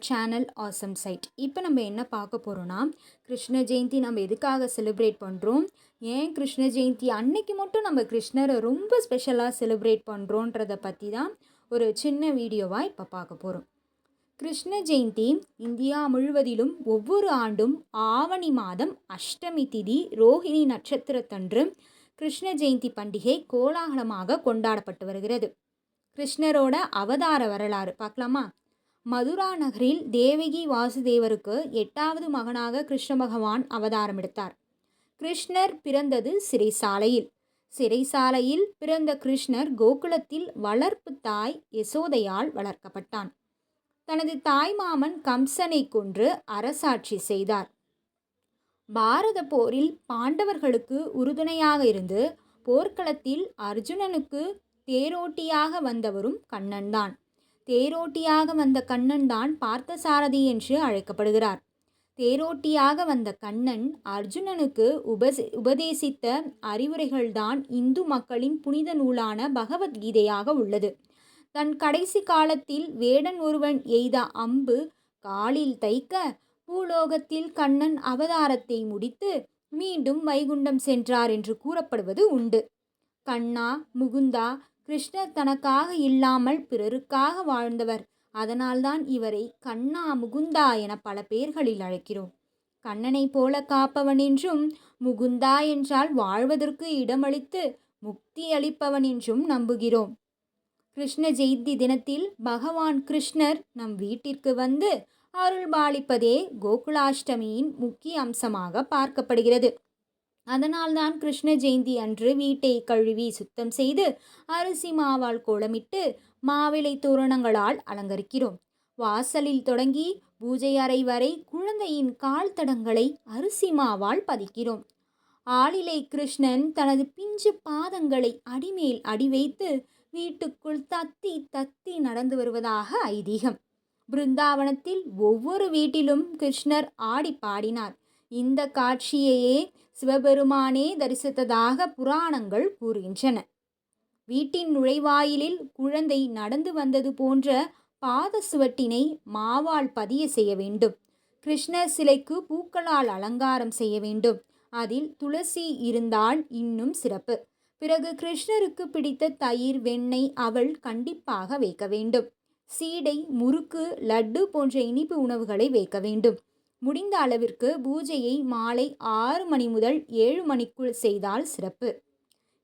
Channel awesome side. இப்போ நம்ம என்ன பார்க்க போகிறோன்னா, கிருஷ்ண ஜெயந்தி நம்ம எதுக்காக செலிப்ரேட் பண்ணுறோம், ஏன் கிருஷ்ண ஜெயந்தி அன்னைக்கு மட்டும் நம்ம கிருஷ்ணரை ரொம்ப ஸ்பெஷலாக செலிப்ரேட் பண்ணுறோன்றதை பற்றி தான் ஒரு சின்ன வீடியோவாக இப்போ பார்க்க போகிறோம். கிருஷ்ண ஜெயந்தி இந்தியா முழுவதிலும் ஒவ்வொரு ஆண்டும் ஆவணி மாதம் அஷ்டமி திதி ரோஹிணி நட்சத்திரத்தன்று கிருஷ்ண ஜெயந்தி பண்டிகை கோலாகலமாக கொண்டாடப்பட்டு வருகிறது. கிருஷ்ணரோட அவதார வரலாறு பார்க்கலாமா? மதுரா நகரில் தேவகி வாசுதேவருக்கு 8வது மகனாக கிருஷ்ண பகவான் அவதாரம் எடுத்தார். கிருஷ்ணர் பிறந்தது சிறைசாலையில். சிறைசாலையில் பிறந்த கிருஷ்ணர் கோகுலத்தில் வளர்ப்பு தாய் யசோதையால் வளர்க்கப்பட்டான். தனது தாய் மாமன் கம்சனை கொன்று அரசாட்சி செய்தார். பாரத போரில் பாண்டவர்களுக்கு உறுதுணையாக இருந்து போர்க்களத்தில் அர்ஜுனனுக்கு தேரோட்டியாக வந்தவரும் கண்ணன்தான். தேரோட்டியாக வந்த கண்ணன் தான் பார்த்தசாரதி என்று அழைக்கப்படுகிறார். தேரோட்டியாக வந்த கண்ணன் அர்ஜுனனுக்கு உபதேசித்த அறிவுரைகள்தான் இந்து மக்களின் புனித நூலான பகவத்கீதையாக உள்ளது. தன் கடைசி காலத்தில் வேடன் ஒருவன் எய்த அம்பு காலில் தைக்க பூலோகத்தில் கண்ணன் அவதாரத்தை முடித்து மீண்டும் வைகுண்டம் சென்றார் என்று கூறப்படுவது உண்டு. கண்ணா, முகுந்தா, கிருஷ்ணர் தனக்காக இல்லாமல் பிறருக்காக வாழ்ந்தவர். அதனால்தான் இவரை கண்ணா முகுந்தா என பல பெயர்களில் அழைக்கிறோம். கண்ணனை போல காப்பவன் என்றும், முகுந்தா என்றால் வாழ்வதற்கு இடமளித்து முக்தி அளிப்பவன் என்றும் நம்புகிறோம். கிருஷ்ண ஜெயந்தி தினத்தில் பகவான் கிருஷ்ணர் நம் வீட்டிற்கு வந்து அருள் பாலிப்பதே கோகுலாஷ்டமியின் முக்கிய அம்சமாக பார்க்கப்படுகிறது. அதனால்தான் கிருஷ்ண ஜெயந்தி அன்று வீட்டை கழுவி சுத்தம் செய்து அரிசி மாவால் கோலமிட்டு மாவிலை தோரணங்களால் அலங்கரிக்கிறோம். வாசலில் தொடங்கி பூஜை அறை வரை குழந்தையின் கால் தடங்களை அரிசி மாவால் பதிக்கிறோம். ஆளிலை கிருஷ்ணன் தனது பிஞ்சு பாதங்களை அடிமேல் அடி வைத்து வீட்டுக்குள் தத்தி தத்தி நடந்து வருவதாக ஐதீகம். பிருந்தாவனத்தில் ஒவ்வொரு வீட்டிலும் கிருஷ்ணர் ஆடி பாடினார். இந்த காட்சியையே சிவபெருமானே தரிசித்ததாக புராணங்கள் கூறுகின்றன. வீட்டின் நுழைவாயிலில் குழந்தை நடந்து வந்தது போன்ற பாத சுவட்டினை மாவால் பதிய செய்ய வேண்டும். கிருஷ்ணர் சிலைக்கு பூக்களால் அலங்காரம் செய்ய வேண்டும். அதில் துளசி இருந்தால் இன்னும் சிறப்பு. பிறகு கிருஷ்ணருக்கு பிடித்த தயிர், வெண்ணெய், அவல் கண்டிப்பாக வைக்க வேண்டும். சீடை, முறுக்கு, லட்டு போன்ற இனிப்பு உணவுகளை வைக்க வேண்டும். முடிந்த அளவிற்கு பூஜையை மாலை 6 மணி முதல் 7 மணிக்குள் செய்தால் சிறப்பு.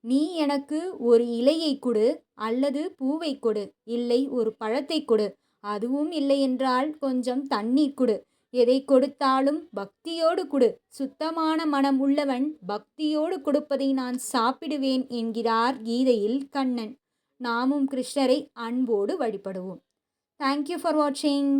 நீ எனக்கு ஒரு இலையை கொடு, அல்லது பூவை கொடு, இல்லை ஒரு பழத்தை கொடு, அதுவும் இல்லை என்றால் கொஞ்சம் தண்ணீர் கொடு. எதை கொடுத்தாலும் பக்தியோடு கொடு. சுத்தமான மனம் உள்ளவன் பக்தியோடு கொடுப்பதை நான் சாப்பிடுவேன் என்கிறார் கீதையில் கண்ணன். நாமும் கிருஷ்ணரை அன்போடு வழிபடுவோம். தேங்க்யூ ஃபார் வாட்சிங்.